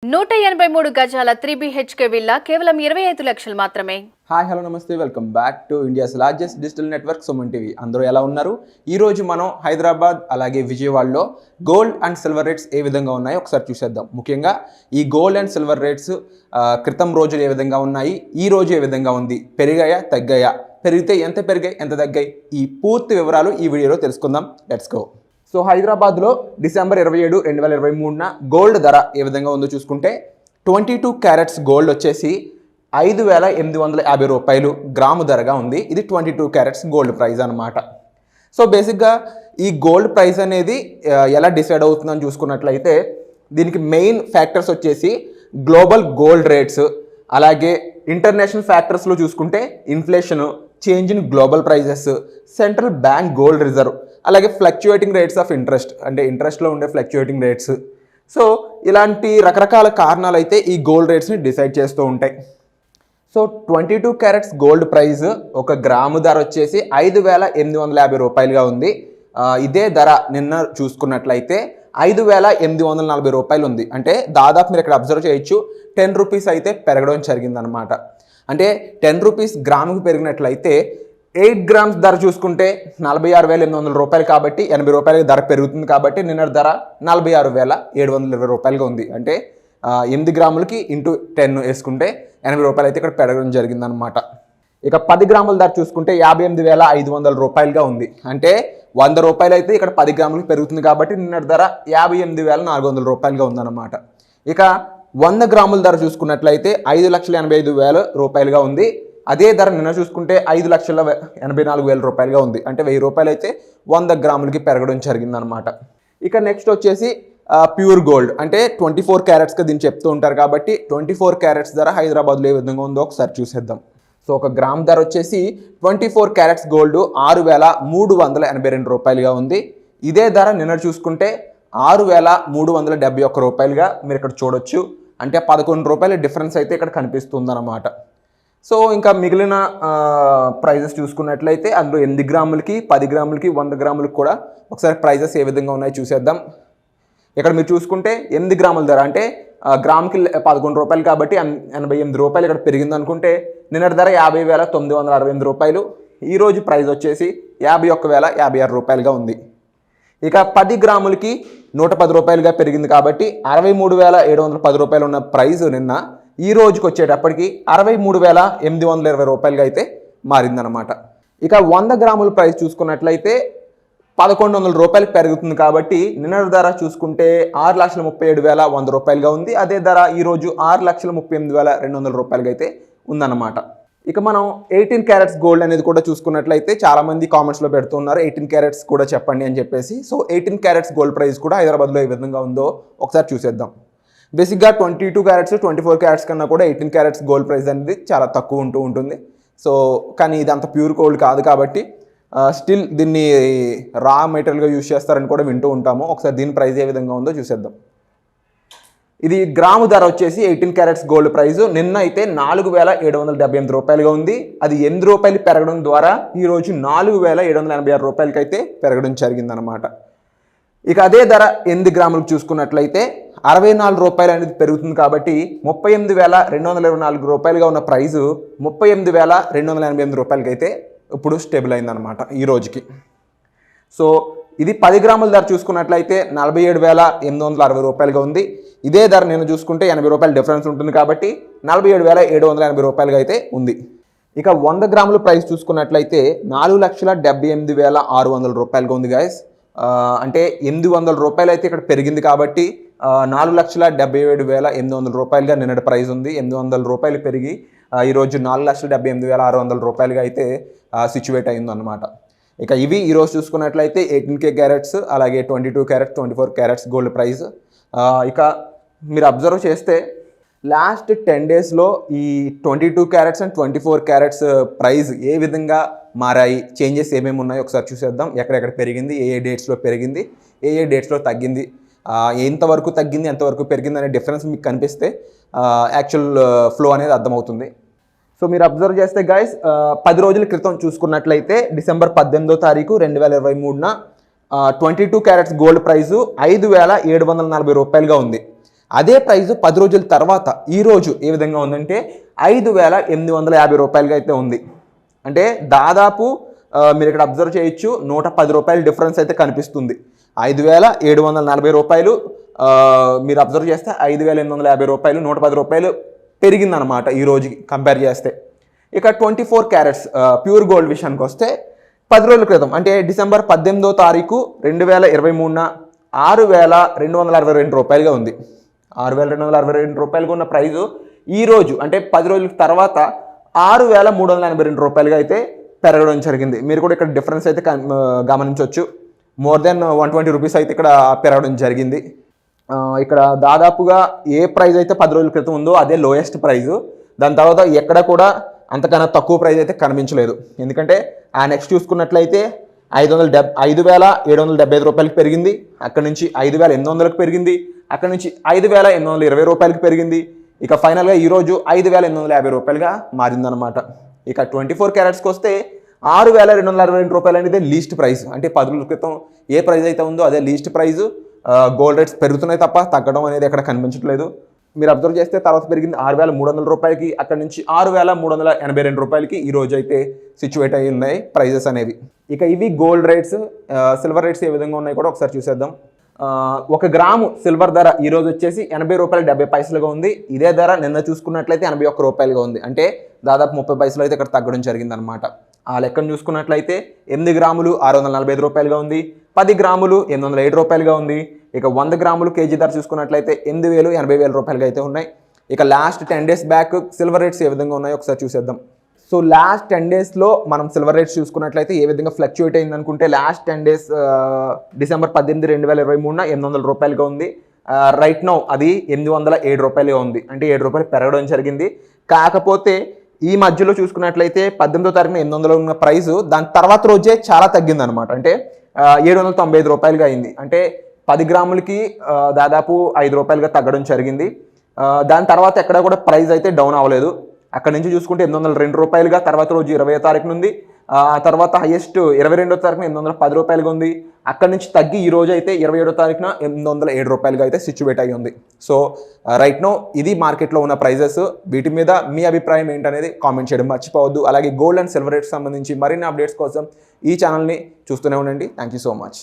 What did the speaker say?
183 గజాల 3BHK villa కేవలం 25 లక్షలు మాత్రమే. హాయ్ హలో నమస్తే, welcome back to India's largest digital network Suman TV. అందరూ ఎలా ఉన్నారు? ఈరోజు మనం హైదరాబాద్ అలాగే విజయవాడలో గోల్డ్ అండ్ సిల్వర్ రేట్స్ ఏ విధంగా ఉన్నాయో ఒకసారి చూసేద్దాం. ముఖ్యంగా ఈ గోల్డ్ అండ్ సిల్వర్ రేట్స్ క్రితం రోజులు ఏ విధంగా ఉన్నాయి, ఈ రోజు ఏ విధంగా ఉంది, పెరిగాయా తగ్గాయా, పెరిగితే ఎంత పెరిగాయి ఎంత తగ్గాయి, ఈ పూర్తి వివరాలు ఈ వీడియోలో తెలుసుకుందాం. Let's go. సో హైదరాబాద్లో డిసెంబర్ 27, 2023 గోల్డ్ ధర ఏ విధంగా ఉందో చూసుకుంటే 22 క్యారెట్స్ గోల్డ్ వచ్చేసి 5,850 రూపాయలు గ్రాము ధరగా ఉంది. ఇది 22 క్యారెట్స్ గోల్డ్ ప్రైస్ అనమాట. సో బేసిక్గా ఈ గోల్డ్ ప్రైస్ అనేది ఎలా డిసైడ్ అవుతుందని చూసుకున్నట్లయితే దీనికి మెయిన్ ఫ్యాక్టర్స్ వచ్చేసి గ్లోబల్ గోల్డ్ రేట్స్, అలాగే ఇంటర్నేషనల్ ఫ్యాక్టర్స్లో చూసుకుంటే inflation, change in global prices, central bank gold reserve, అలాగే ఫ్లక్చుయేటింగ్ రేట్స్ ఆఫ్ ఇంట్రెస్ట్, అంటే ఇంట్రెస్ట్లో ఉండే ఫ్లక్చుయేటింగ్ రేట్స్. సో ఇలాంటి రకరకాల కారణాలు అయితే ఈ గోల్డ్ రేట్స్ని డిసైడ్ చేస్తూ ఉంటాయి. సో 22 క్యారెట్స్ గోల్డ్ ప్రైస్ ఒక గ్రాము ధర వచ్చేసి 5,850 రూపాయలుగా ఉంది. ఇదే ధర నిన్న చూసుకున్నట్లయితే 5,840 రూపాయలు ఉంది. అంటే దాదాపు మీరు ఇక్కడ అబ్జర్వ్ చేయొచ్చు 10 రూపీస్ అయితే పెరగడం జరిగిందనమాట. అంటే 10 రూపీస్ గ్రాముకి పెరిగినట్లయితే 8 గ్రామ్స్ ధర చూసుకుంటే 46,800 రూపాయలు, కాబట్టి 80 రూపాయలకి ధర పెరుగుతుంది. కాబట్టి నిన్న ధర 46,720 రూపాయలుగా ఉంది. అంటే 8 గ్రాములకి ఇంటూ 10 వేసుకుంటే 80 రూపాయలు అయితే ఇక్కడ పెరగడం జరిగిందనమాట. ఇక 10 గ్రాముల ధర చూసుకుంటే 58,500 రూపాయలుగా ఉంది. అంటే 100 రూపాయలు అయితే ఇక్కడ 10 గ్రాములకి పెరుగుతుంది. కాబట్టి నిన్న ధర 58,400 రూపాయలుగా ఉందన్నమాట. ఇక 100 గ్రాముల ధర చూసుకున్నట్లయితే 5,85,000 రూపాయలుగా ఉంది. అదే ధర నిన్న చూసుకుంటే 5,84,000 రూపాయలుగా ఉంది. అంటే 1000 రూపాయలు అయితే 100 గ్రాములకి పెరగడం జరిగిందనమాట. ఇక నెక్స్ట్ వచ్చేసి ప్యూర్ గోల్డ్, అంటే 24 క్యారెట్స్గా దీన్ని చెప్తూ ఉంటారు. కాబట్టి 24 క్యారెట్స్ ధర హైదరాబాద్లో ఏ విధంగా ఉందో ఒకసారి చూసేద్దాం. సో ఒక గ్రామ్ ధర వచ్చేసి 24 క్యారెట్స్ గోల్డ్ 6,382 రూపాయలుగా ఉంది. ఇదే ధర నిన్న చూసుకుంటే 6,371 రూపాయలుగా మీరు ఇక్కడ చూడొచ్చు. అంటే 11 రూపాయల డిఫరెన్స్ అయితే ఇక్కడ కనిపిస్తుందన్నమాట. సో ఇంకా మిగిలిన ప్రైజెస్ చూసుకున్నట్లయితే అందులో 8 గ్రాములకి, 10 గ్రాములకి, 100 గ్రాములకి కూడా ఒకసారి ప్రైజెస్ ఏ విధంగా ఉన్నాయో చూసేద్దాం. ఇక్కడ మీరు చూసుకుంటే 8 గ్రాముల ధర అంటే గ్రాముకి 11 రూపాయలు, కాబట్టి 88 రూపాయలు ఇక్కడ పెరిగింది అనుకుంటే నిన్నటి ధర 50,968 రూపాయలు. ఈరోజు ప్రైస్ వచ్చేసి 51,056 రూపాయలుగా ఉంది. ఇక 10 గ్రాములకి 110 రూపాయలుగా పెరిగింది. కాబట్టి 63,710 రూపాయలు ఉన్న ప్రైస్ నిన్న ఈ రోజుకి వచ్చేటప్పటికి 63,820 రూపాయలుగా అయితే మారిందనమాట. ఇక 100 గ్రాముల ప్రైస్ చూసుకున్నట్లయితే 1,100 రూపాయలు పెరుగుతుంది. కాబట్టి నిన్న ధర చూసుకుంటే 6,37,100 రూపాయలుగా ఉంది. అదే ధర ఈరోజు 6,38,200 రూపాయలుగా అయితే ఉందన్నమాట. ఇక మనం 18 క్యారెట్స్ గోల్డ్ అనేది కూడా చూసుకున్నట్లయితే చాలామంది కామెంట్స్లో పెడుతున్నారు 18 క్యారెట్స్ కూడా చెప్పండి అని చెప్పేసి. సో 18 క్యారెట్స్ గోల్డ్ ప్రైస్ కూడా హైదరాబాద్లో ఏ విధంగా ఉందో ఒకసారి చూసేద్దాం. బేసిక్గా 22 క్యారెట్స్ 24 క్యారెట్స్ కన్నా కూడా 18 క్యారెట్స్ గోల్డ్ ప్రైస్ అనేది చాలా తక్కువ ఉంటుంది. సో కానీ ఇది అంత ప్యూర్ గోల్డ్ కాదు, కాబట్టి స్టిల్ దీన్ని రా మెటీరియల్గా యూజ్ చేస్తారని కూడా వింటూ ఉంటాము. ఒకసారి దీని ప్రైస్ ఏ విధంగా ఉందో చూసేద్దాం. ఇది గ్రాము ధర వచ్చేసి 18 క్యారెట్స్ గోల్డ్ ప్రైస్ నిన్న అయితే 4,778 రూపాయలుగా ఉంది. అది 8 రూపాయలు పెరగడం ద్వారా ఈరోజు 4,786 రూపాయలకి అయితే పెరగడం జరిగిందనమాట. ఇక అదే ధర 8 గ్రాములకు చూసుకున్నట్లయితే 64 రూపాయలు అనేది పెరుగుతుంది. కాబట్టి 38,224 రూపాయలుగా ఉన్న ప్రైజు 38,288 రూపాయలకి అయితే ఇప్పుడు స్టేబుల్ అయిందనమాట ఈ రోజుకి. సో ఇది 10 గ్రాముల ధర చూసుకున్నట్లయితే 47,860 రూపాయలుగా ఉంది. ఇదే ధర నేను చూసుకుంటే 80 రూపాయల డిఫరెన్స్ ఉంటుంది. కాబట్టి 47,780 రూపాయలుగా అయితే ఉంది. ఇక 100 గ్రాముల ప్రైస్ చూసుకున్నట్లయితే 4,78,600 రూపాయలుగా ఉంది గాయస్. అంటే 800 రూపాయలు అయితే ఇక్కడ పెరిగింది. కాబట్టి 4,77,800 రూపాయలుగా నిన్నటి ప్రైస్ ఉంది. 800 రూపాయలు పెరిగి ఈరోజు 4,78,600 రూపాయలుగా అయితే సిచ్యువేట్ అయిందన్నమాట. ఇక ఇవి ఈరోజు చూసుకున్నట్లయితే 18K క్యారెట్స్, అలాగే 22 క్యారెట్స్ 24 క్యారెట్స్ గోల్డ్ ప్రైస్. ఇక మీరు అబ్జర్వ్ చేస్తే లాస్ట్ 10 డేస్లో ఈ 22 క్యారెట్స్ అండ్ 24 క్యారెట్స్ ప్రైస్ ఏ విధంగా మారాయి, చేంజెస్ ఏమేమి ఉన్నాయో ఒకసారి చూసేద్దాం. ఎక్కడెక్కడ పెరిగింది, ఏ డేట్స్లో పెరిగింది, ఏ డేట్స్లో తగ్గింది, ఎంతవరకు తగ్గింది, ఎంతవరకు పెరిగింది అనే డిఫరెన్స్ మీకు కనిపిస్తే యాక్చువల్ ఫ్లో అనేది అర్థమవుతుంది. సో మీరు అబ్జర్వ్ చేస్తే గైస్ 10 రోజుల క్రితం చూసుకున్నట్లయితే డిసెంబర్ 18వ తారీఖు 2023 22 క్యారెట్స్ గోల్డ్ ప్రైజు 5,740 రూపాయలుగా ఉంది. అదే ప్రైస్ 10 రోజుల తర్వాత ఈరోజు ఏ విధంగా ఉందంటే 5,850 రూపాయలుగా అయితే ఉంది. అంటే దాదాపు మీరు ఇక్కడ అబ్జర్వ్ చేయొచ్చు 110 రూపాయల డిఫరెన్స్ అయితే కనిపిస్తుంది. 5,740 రూపాయలు మీరు అబ్జర్వ్ చేస్తే 5,850 రూపాయలు 110 రూపాయలు పెరిగిందనమాట ఈ రోజుకి కంపేర్ చేస్తే. ఇక 24 క్యారెట్స్ ప్యూర్ గోల్డ్ విషయానికి వస్తే 10 రోజుల క్రితం అంటే డిసెంబర్ 18వ తారీఖు 2023న 6,262 రూపాయలుగా ఉంది. 6,262 రూపాయలుగా ఉన్న ప్రైజు ఈరోజు అంటే 10 రోజుల తర్వాత 6,382 రూపాయలుగా అయితే పెరగడం జరిగింది. మీరు కూడా ఇక్కడ డిఫరెన్స్ అయితే గమనించవచ్చు. మోర్ దెన్ 120 రూపీస్ అయితే ఇక్కడ పెరగడం జరిగింది. ఇక్కడ దాదాపుగా ఏ ప్రైస్ అయితే 10 రోజుల క్రితం ఉందో అదే లోయెస్ట్ ప్రైజు. దాని తర్వాత ఎక్కడ కూడా అంతకన్నా తక్కువ ప్రైస్ అయితే కనిపించలేదు. ఎందుకంటే ఆ నెక్స్ట్ చూసుకున్నట్లయితే 5,775 రూపాయలకి పెరిగింది. అక్కడ నుంచి 5,800కి పెరిగింది. అక్కడ నుంచి 5,820 రూపాయలకి పెరిగింది. ఇక ఫైనల్గా ఈరోజు 5,850 రూపాయలుగా మారిందనమాట. ఇక 24 క్యారెట్స్కి వస్తే 6,262 రూపాయలు అనేది లీస్ట్ ప్రైస్. అంటే 10 రోజుల క్రితం ఏ ప్రైస్ అయితే ఉందో అదే లీస్ట్ ప్రైజు. గోల్డ్ రేట్స్ పెరుగుతున్నాయి తప్ప తగ్గడం అనేది ఎక్కడ కనిపించట్లేదు. మీరు అబ్జర్వ్ చేస్తే తర్వాత పెరిగింది 6,300 రూపాయలకి. అక్కడ నుంచి 6,382 రూపాయలకి ఈ రోజు అయితే సిచ్యువేట్ అయి ఉన్నాయి ప్రైజెస్ అనేవి. ఇక ఇవి గోల్డ్ రేట్స్. సిల్వర్ రేట్స్ ఏ విధంగా ఉన్నాయి కూడా ఒకసారి చూసేద్దాం. 1 గ్రాము సిల్వర్ ధర ఈరోజు వచ్చేసి 80 రూపాయలు 70 పైసలుగా ఉంది. ఇదే ధర నిన్న చూసుకున్నట్లయితే 81 రూపాయలుగా ఉంది. అంటే దాదాపు 30 పైసలు అయితే ఇక్కడ తగ్గడం జరిగిందనమాట. ఆ లెక్కను చూసుకున్నట్లయితే 8 గ్రాములు 645 రూపాయలుగా ఉంది. 10 గ్రాములు 807 రూపాయలుగా ఉంది. ఇక 100 గ్రాములు కేజీ ధర చూసుకున్నట్లయితే 8,000 80,000 రూపాయలుగా అయితే ఉన్నాయి. ఇక last 10 days back silver rates ఏ విధంగా ఉన్నాయో ఒకసారి చూసేద్దాం. సో లాస్ట్ 10 డేస్లో మనం సిల్వర్ రేట్స్ చూసుకున్నట్లయితే ఏ విధంగా ఫ్లక్చుయేట్ అయింది అనుకుంటే లాస్ట్ 10 డేస్ డిసెంబర్ 18, 2023న 800 రూపాయలుగా ఉంది. రైట్ నౌ అది 807 రూపాయలుగా ఉంది. అంటే 7 రూపాయలు పెరగడం జరిగింది. కాకపోతే ఈ మధ్యలో చూసుకున్నట్లయితే 18వ తారీఖున 800 ఉన్న ప్రైస్ దాని తర్వాత రోజే చాలా తగ్గింది అనమాట. అంటే 795 రూపాయలుగా అయింది. అంటే 10 గ్రాములకి దాదాపు 5 రూపాయలుగా తగ్గడం జరిగింది. దాని తర్వాత ఎక్కడ కూడా ప్రైస్ అయితే డౌన్ అవ్వలేదు. అక్కడ నుంచి చూసుకుంటే 802 రూపాయలుగా తర్వాత రోజు 20వ తారీఖున ఉంది. ఆ తర్వాత హైయెస్ట్ 22వ తారీఖున 810 రూపాయలుగా ఉంది. అక్కడ నుంచి తగ్గి ఈ రోజు అయితే 27వ తారీఖున 807 రూపాయలుగా అయితే సిచ్యువేట్ అయ్యి ఉంది. సో రైట్ నో ఇది మార్కెట్లో ఉన్న ప్రైజెస్. వీటి మీద మీ అభిప్రాయం ఏంటనేది కామెంట్ చేయడం మర్చిపోవద్దు. అలాగే గోల్డ్ అండ్ సిల్వర్ రేట్స్ సంబంధించి మరిన్ని అప్డేట్స్ కోసం ఈ ఛానల్ని చూస్తూనే ఉండండి. Thank you so much.